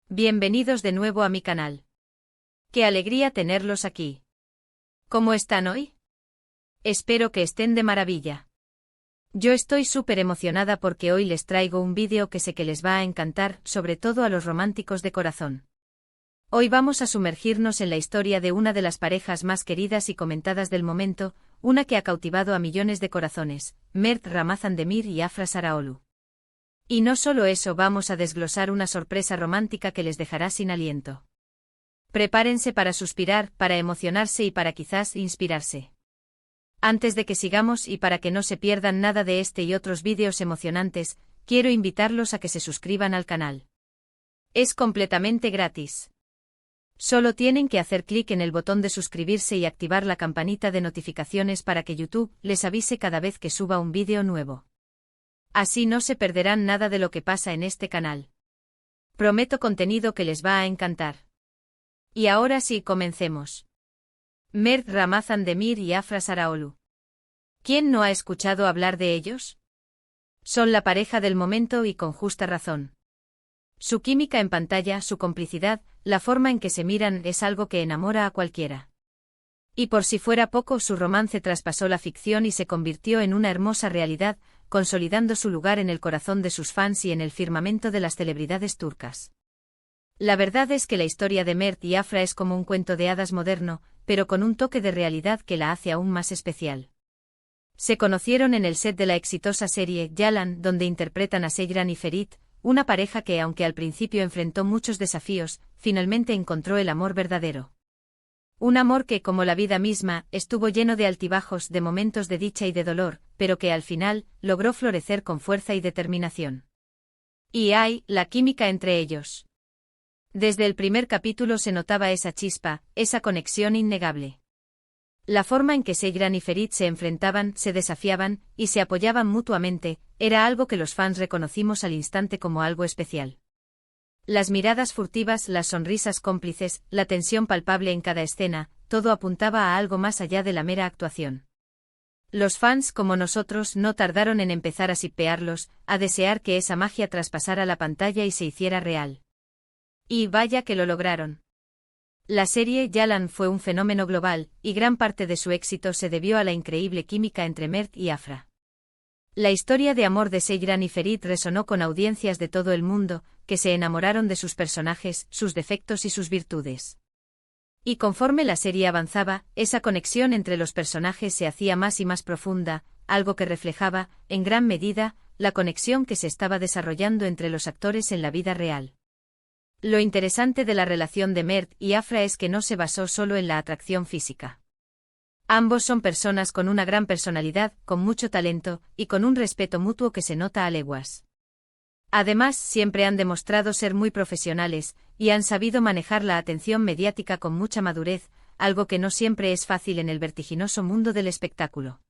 Bienvenidos de nuevo a mi canal. ¡Qué alegría tenerlos aquí! ¿Cómo están hoy? Espero que estén de maravilla. Yo estoy súper emocionada porque hoy les traigo un vídeo que sé que les va a encantar, sobre todo a los románticos de corazón. Hoy vamos a sumergirnos en la historia de una de las parejas más queridas y comentadas del momento, una que ha cautivado a millones de corazones, Mert Ramazan-Demir y Afra Saraaolu. Y no solo eso, vamos a desglosar una sorpresa romántica que les dejará sin aliento. Prepárense para suspirar, para emocionarse y para quizás inspirarse. Antes de que sigamos y para que no se pierdan nada de este y otros vídeos emocionantes, quiero invitarlos a que se suscriban al canal. Es completamente gratis. Solo tienen que hacer clic en el botón de suscribirse y activar la campanita de notificaciones para que YouTube les avise cada vez que suba un vídeo nuevo. Así no se perderán nada de lo que pasa en este canal. Prometo contenido que les va a encantar. Y ahora sí, comencemos. Mert Ramazan-Demir y Afra Saraaolu. ¿Quién no ha escuchado hablar de ellos? Son la pareja del momento y con justa razón. Su química en pantalla, su complicidad, la forma en que se miran es algo que enamora a cualquiera. Y por si fuera poco, su romance traspasó la ficción y se convirtió en una hermosa realidad, consolidando su lugar en el corazón de sus fans y en el firmamento de las celebridades turcas. La verdad es que la historia de Mert y Afra es como un cuento de hadas moderno, pero con un toque de realidad que la hace aún más especial. Se conocieron en el set de la exitosa serie Yalan, donde interpretan a Seyran y Ferit, una pareja que, aunque al principio enfrentó muchos desafíos, finalmente encontró el amor verdadero. Un amor que, como la vida misma, estuvo lleno de altibajos, de momentos de dicha y de dolor, pero que al final, logró florecer con fuerza y determinación. Y hay, la química entre ellos. Desde el primer capítulo se notaba esa chispa, esa conexión innegable. La forma en que Seyran y Ferit se enfrentaban, se desafiaban, y se apoyaban mutuamente, era algo que los fans reconocimos al instante como algo especial. Las miradas furtivas, las sonrisas cómplices, la tensión palpable en cada escena, todo apuntaba a algo más allá de la mera actuación. Los fans, como nosotros, no tardaron en empezar a shippearlos, a desear que esa magia traspasara la pantalla y se hiciera real. Y vaya que lo lograron. La serie Yalan fue un fenómeno global, y gran parte de su éxito se debió a la increíble química entre Mert y Afra. La historia de amor de Seyran y Ferit resonó con audiencias de todo el mundo, que se enamoraron de sus personajes, sus defectos y sus virtudes. Y conforme la serie avanzaba, esa conexión entre los personajes se hacía más y más profunda, algo que reflejaba, en gran medida, la conexión que se estaba desarrollando entre los actores en la vida real. Lo interesante de la relación de Mert y Afra es que no se basó solo en la atracción física. Ambos son personas con una gran personalidad, con mucho talento, y con un respeto mutuo que se nota a leguas. Además, siempre han demostrado ser muy profesionales, y han sabido manejar la atención mediática con mucha madurez, algo que no siempre es fácil en el vertiginoso mundo del espectáculo.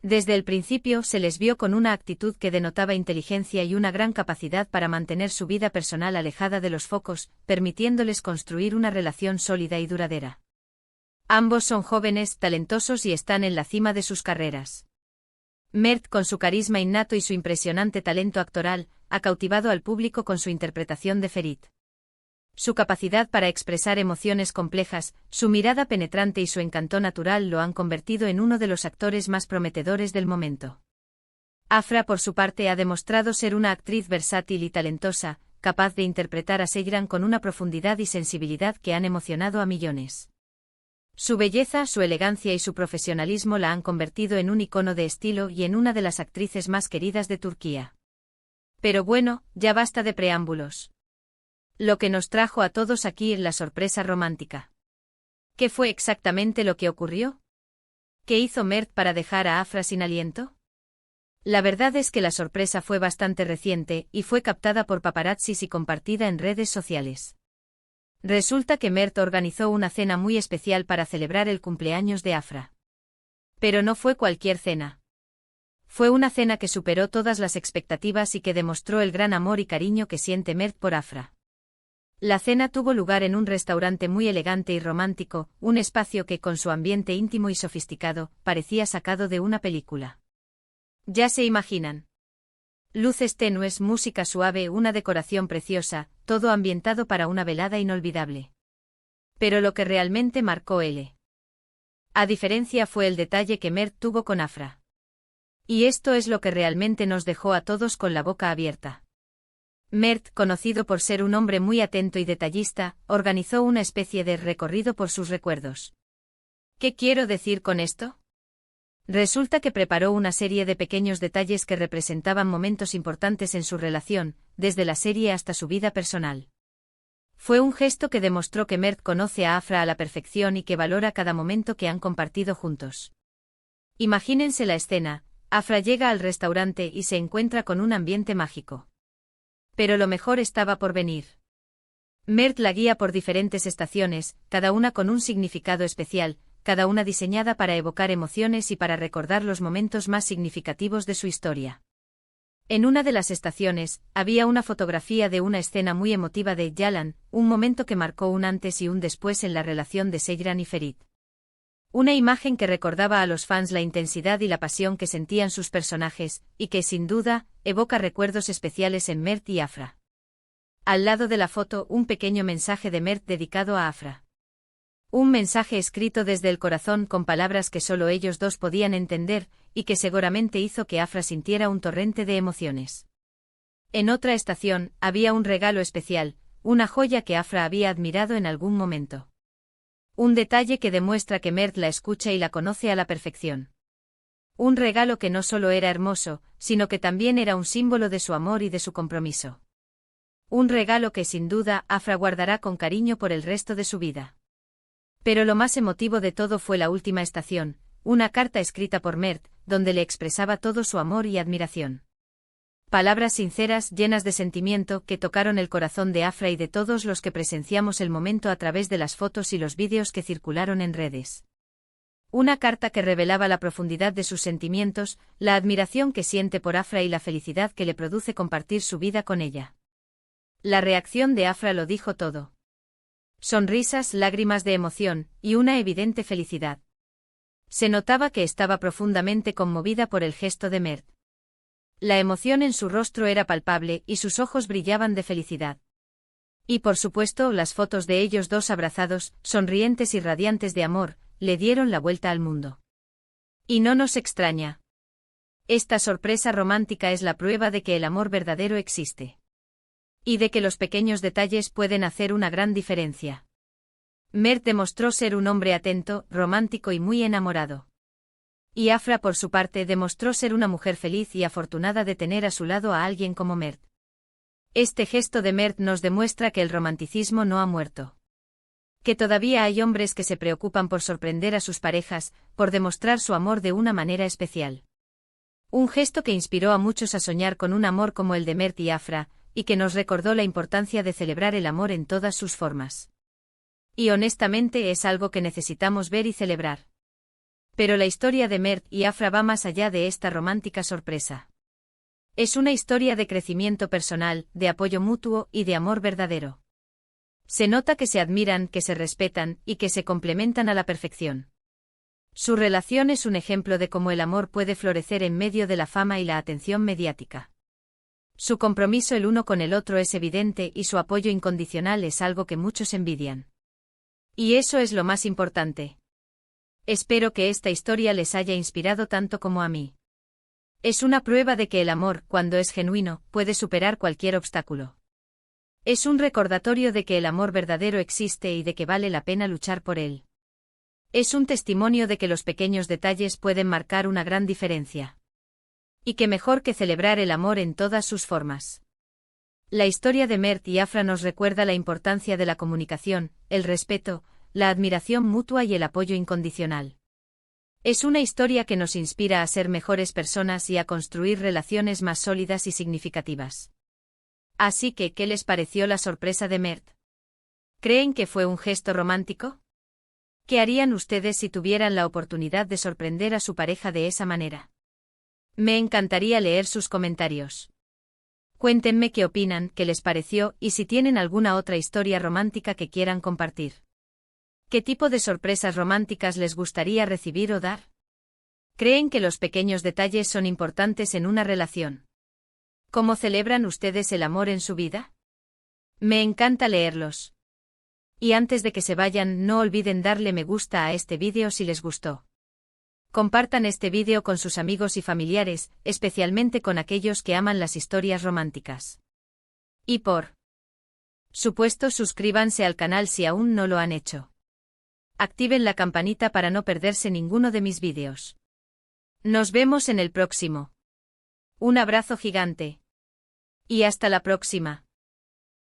Desde el principio se les vio con una actitud que denotaba inteligencia y una gran capacidad para mantener su vida personal alejada de los focos, permitiéndoles construir una relación sólida y duradera. Ambos son jóvenes, talentosos y están en la cima de sus carreras. Mert, con su carisma innato y su impresionante talento actoral, ha cautivado al público con su interpretación de Ferit. Su capacidad para expresar emociones complejas, su mirada penetrante y su encanto natural lo han convertido en uno de los actores más prometedores del momento. Afra, por su parte, ha demostrado ser una actriz versátil y talentosa, capaz de interpretar a Seyran con una profundidad y sensibilidad que han emocionado a millones. Su belleza, su elegancia y su profesionalismo la han convertido en un icono de estilo y en una de las actrices más queridas de Turquía. Pero bueno, ya basta de preámbulos. Lo que nos trajo a todos aquí es la sorpresa romántica. ¿Qué fue exactamente lo que ocurrió? ¿Qué hizo Mert para dejar a Afra sin aliento? La verdad es que la sorpresa fue bastante reciente y fue captada por paparazzis y compartida en redes sociales. Resulta que Mert organizó una cena muy especial para celebrar el cumpleaños de Afra. Pero no fue cualquier cena. Fue una cena que superó todas las expectativas y que demostró el gran amor y cariño que siente Mert por Afra. La cena tuvo lugar en un restaurante muy elegante y romántico, un espacio que, con su ambiente íntimo y sofisticado, parecía sacado de una película. Ya se imaginan. Luces tenues, música suave, una decoración preciosa, todo ambientado para una velada inolvidable. Pero lo que realmente marcó a diferencia fue el detalle que Mert tuvo con Afra. Y esto es lo que realmente nos dejó a todos con la boca abierta. Mert, conocido por ser un hombre muy atento y detallista, organizó una especie de recorrido por sus recuerdos. ¿Qué quiero decir con esto? Resulta que preparó una serie de pequeños detalles que representaban momentos importantes en su relación, desde la serie hasta su vida personal. Fue un gesto que demostró que Mert conoce a Afra a la perfección y que valora cada momento que han compartido juntos. Imagínense la escena: Afra llega al restaurante y se encuentra con un ambiente mágico. Pero lo mejor estaba por venir. Mert la guía por diferentes estaciones, cada una con un significado especial, cada una diseñada para evocar emociones y para recordar los momentos más significativos de su historia. En una de las estaciones, había una fotografía de una escena muy emotiva de Yalan, un momento que marcó un antes y un después en la relación de Seyran y Ferit. Una imagen que recordaba a los fans la intensidad y la pasión que sentían sus personajes, y que, sin duda, evoca recuerdos especiales en Mert y Afra. Al lado de la foto, un pequeño mensaje de Mert dedicado a Afra. Un mensaje escrito desde el corazón con palabras que solo ellos dos podían entender, y que seguramente hizo que Afra sintiera un torrente de emociones. En otra estación, había un regalo especial, una joya que Afra había admirado en algún momento. Un detalle que demuestra que Mert la escucha y la conoce a la perfección. Un regalo que no solo era hermoso, sino que también era un símbolo de su amor y de su compromiso. Un regalo que sin duda Afra guardará con cariño por el resto de su vida. Pero lo más emotivo de todo fue la última estación, una carta escrita por Mert, donde le expresaba todo su amor y admiración. Palabras sinceras, llenas de sentimiento, que tocaron el corazón de Afra y de todos los que presenciamos el momento a través de las fotos y los vídeos que circularon en redes. Una carta que revelaba la profundidad de sus sentimientos, la admiración que siente por Afra y la felicidad que le produce compartir su vida con ella. La reacción de Afra lo dijo todo. Sonrisas, lágrimas de emoción, y una evidente felicidad. Se notaba que estaba profundamente conmovida por el gesto de Mert. La emoción en su rostro era palpable y sus ojos brillaban de felicidad. Y por supuesto, las fotos de ellos dos abrazados, sonrientes y radiantes de amor, le dieron la vuelta al mundo. Y no nos extraña. Esta sorpresa romántica es la prueba de que el amor verdadero existe. Y de que los pequeños detalles pueden hacer una gran diferencia. Mert demostró ser un hombre atento, romántico y muy enamorado. Y Afra, por su parte, demostró ser una mujer feliz y afortunada de tener a su lado a alguien como Mert. Este gesto de Mert nos demuestra que el romanticismo no ha muerto. Que todavía hay hombres que se preocupan por sorprender a sus parejas, por demostrar su amor de una manera especial. Un gesto que inspiró a muchos a soñar con un amor como el de Mert y Afra, y que nos recordó la importancia de celebrar el amor en todas sus formas. Y honestamente es algo que necesitamos ver y celebrar. Pero la historia de Mert y Afra va más allá de esta romántica sorpresa. Es una historia de crecimiento personal, de apoyo mutuo y de amor verdadero. Se nota que se admiran, que se respetan y que se complementan a la perfección. Su relación es un ejemplo de cómo el amor puede florecer en medio de la fama y la atención mediática. Su compromiso el uno con el otro es evidente y su apoyo incondicional es algo que muchos envidian. Y eso es lo más importante. Espero que esta historia les haya inspirado tanto como a mí. Es una prueba de que el amor, cuando es genuino, puede superar cualquier obstáculo. Es un recordatorio de que el amor verdadero existe y de que vale la pena luchar por él. Es un testimonio de que los pequeños detalles pueden marcar una gran diferencia. Y que mejor que celebrar el amor en todas sus formas. La historia de Mert y Afra nos recuerda la importancia de la comunicación, el respeto, la admiración mutua y el apoyo incondicional. Es una historia que nos inspira a ser mejores personas y a construir relaciones más sólidas y significativas. Así que, ¿qué les pareció la sorpresa de Mert? ¿Creen que fue un gesto romántico? ¿Qué harían ustedes si tuvieran la oportunidad de sorprender a su pareja de esa manera? Me encantaría leer sus comentarios. Cuéntenme qué opinan, qué les pareció y si tienen alguna otra historia romántica que quieran compartir. ¿Qué tipo de sorpresas románticas les gustaría recibir o dar? ¿Creen que los pequeños detalles son importantes en una relación? ¿Cómo celebran ustedes el amor en su vida? Me encanta leerlos. Y antes de que se vayan, no olviden darle me gusta a este vídeo si les gustó. Compartan este vídeo con sus amigos y familiares, especialmente con aquellos que aman las historias románticas. Y por supuesto, suscríbanse al canal si aún no lo han hecho. Activen la campanita para no perderse ninguno de mis vídeos. Nos vemos en el próximo. Un abrazo gigante. Y hasta la próxima.